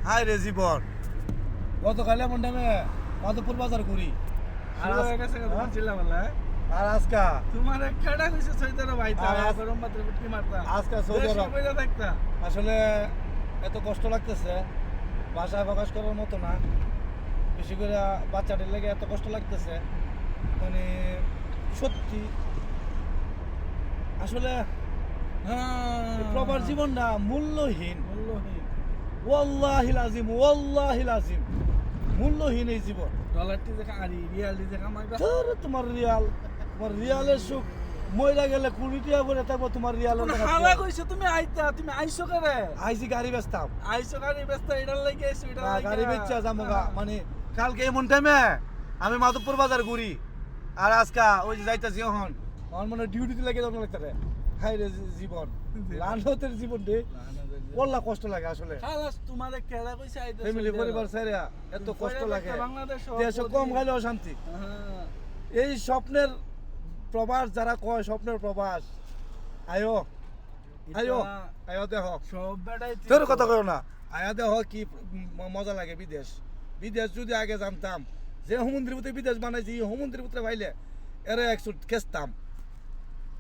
High রে জীবন, গতকাল এমন টাইমে মাধবপুর বাজার ঘুরি আর শুরু হয়ে গেছে তোমার চিল্লাপাল্লা, হ্যাঁ? আর আজকা তোমার একটা কইছে সৈয়দ ভাই তা আর গরম মাত্র কি মারতা আজকা সৌদি দেশে আরব বইলা থাকতা আসলে এত কষ্ট লাগতেছে, ভাষায় প্রকাশ করার মতো না। বেশি করে বাচ্চাদের লেগে এত কষ্ট লাগতেছে, মানে সত্যি আসলে এই প্রবার জীবনটা মূল্যহীন। মূল্যহীন। ওয়াল্লাহিল আজিম, ওয়াল্লাহিল আজিম, মূল্যহীন এই জীবন। ডলারটি দেখা আর রিয়ালটি দেখা মাইবা ধর তোমার রিয়ালের সুখ মইরা গেলে কুড়িটিয়া করে থাকবো তোমার রিয়ালের তুমি টাকা হালা দিয়ে। কইছো তুমি আইতা তুমি আইছো করে আইসি গাড়ি বেচতাম, আইছো গাড়ি ব্যস্ত এটার লাগি আইছো এটার লাগি গাড়ি বেচা যামোগা। মানে কালকে এমন টাইমে আমি মাধবপুর বাজার ঘুরি আর আজকা ওই যে যাইতাছি এখন আমার মানে ডিউটিতে লাগে যাওয়া লাগতে। হাই রে জীবন, লানতের জীবন রে, পড়লা কষ্ট লাগে আসলে। খালাস তোমারে কেডা কইছে আইতা ফ্যামিলি পরিবার ছেড়ে এত কষ্ট লাগে, বাংলাদেশ দেশে কম খাইলেও শান্তি। এই স্বপ্নের প্রবাস যারা কয়, স্বপ্নের প্রবাস, আয়ো আয়ো আয়ো দেহ, সব বেটাই তোর কথা কয় না, আয়া দেহ কি মজা লাগে। বিদেশ বিদেশ যদি আগে জানতাম যে হুমন্দির ভিতরে বিদেশ বানাইছি, হুমন্দির ভিতরে ভাইলে এরা একশো খেসতাম।